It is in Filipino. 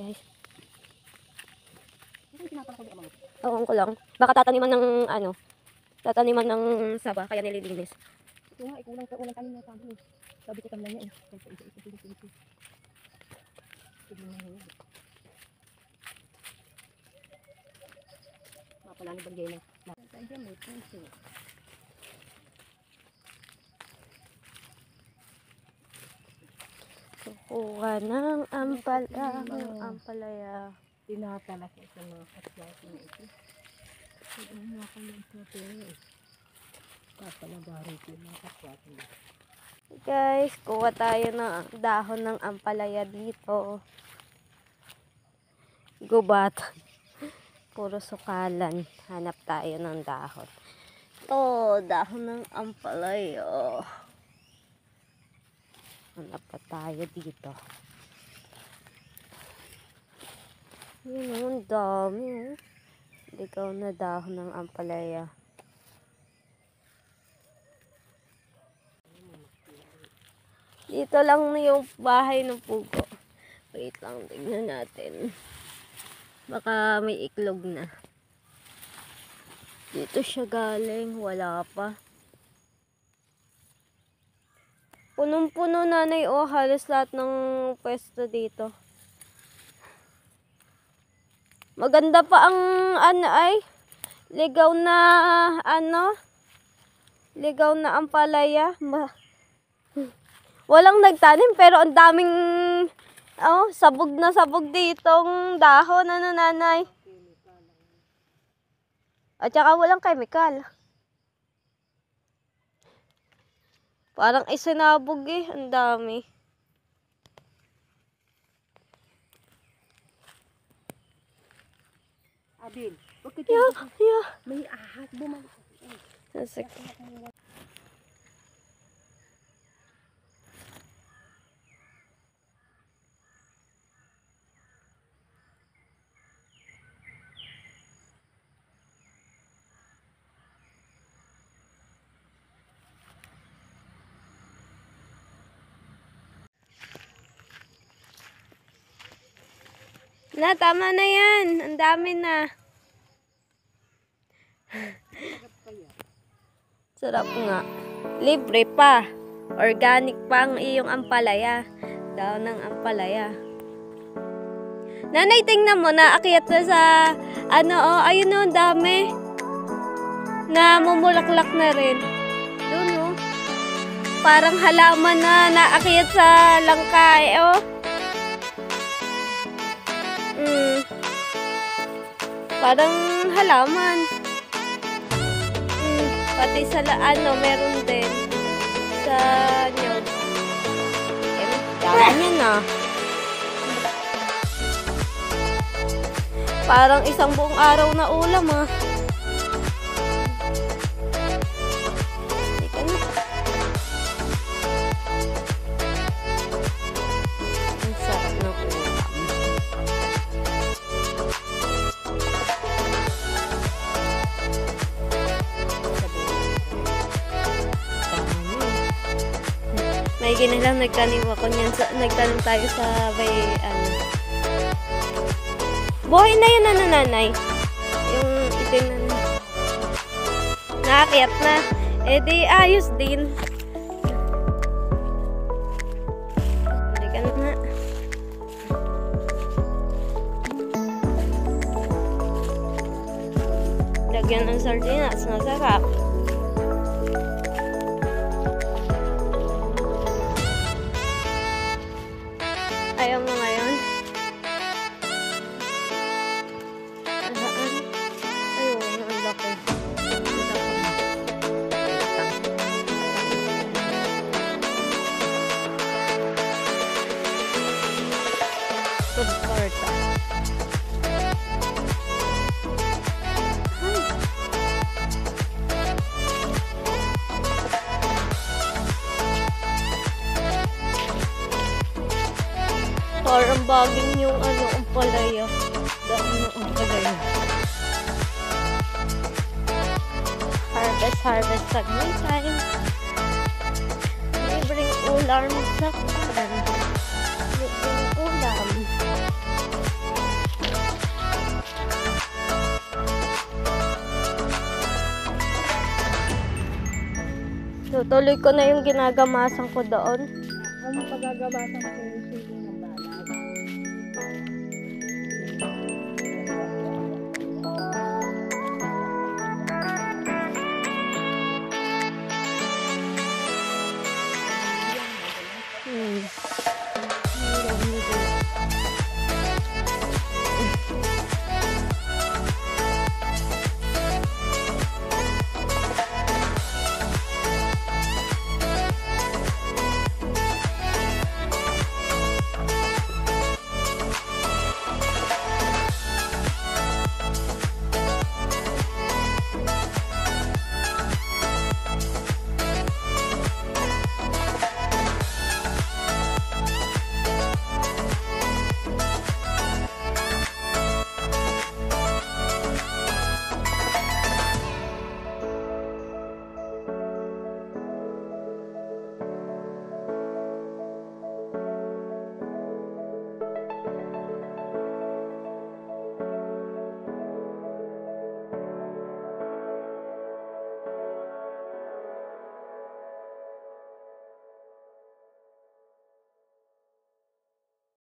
guys. Oo, ko lang. Baka tataniman ng ano, tataniman ng saba, kaya nililinis. Ito nga, ikulang tanim na sabi. Sabi ko tamlan niya eh. Mapala ni Bagay na. Kaya may puso. Kukuha ng ampalaya. Tinatalak ito mga kaswati na ito. Ito nga kayo ito eh. Kapalagari ito mga kaswati na. Guys, kuha tayo ng dahon ng ampalaya dito. Gubat. Puro sukalan. Hanap tayo ng dahon. Ito, dahon ng ampalaya. Hanap pa tayo dito. Yun, ang dami. Ligaw na dahon ng ampalaya. Dito lang na yung bahay ng pugo. Wait lang, tignan natin. Baka may iklog na. Dito siya galing, wala pa. Punong-puno nanay, oh, halos lahat ng pwesto dito. Maganda pa ang ano ay ligaw na ligaw na ampalaya. Walang nagtanim pero ang daming sabog na sabog ditong dahon, ano nanay. At saka walang chemical. Parang isinabog eh, ang dami. Abil, bakit may ahas bumalik? Na, tama na yan. Ang dami na. Sarap nga. Libre pa. Organic pa ang iyong ampalaya. Daon ng ampalaya. Nanay, tingnan mo na. Akyat na sa ayun o, ang dami. Na mumulaklak na rin. Doon o. Parang halaman na naakyat sa langkay o. Parang halaman. Pati sa meron din sa nyog. Dami na. Parang isang buong araw na ulam ah. Teka na. Ang sarap ng ulam. May ginalang nagtanim ako niyan. Nagtanim tayo sa buhay na yun, nanay. Yung itim na naakyat na. Eh di ayos din. Hindi ka na nga. Lagyan ng sardinas. Masarap. Ayaw mo ngayon? Ayun, ang laki. Food court. Parang baging yung ampalaya. Dami ng ampalaya. Harvest sa may time. Libreng ulam sa karan. Libreng ulam. Tutuloy ko na yung ginagamasan ko doon. Ano pagagabasan ko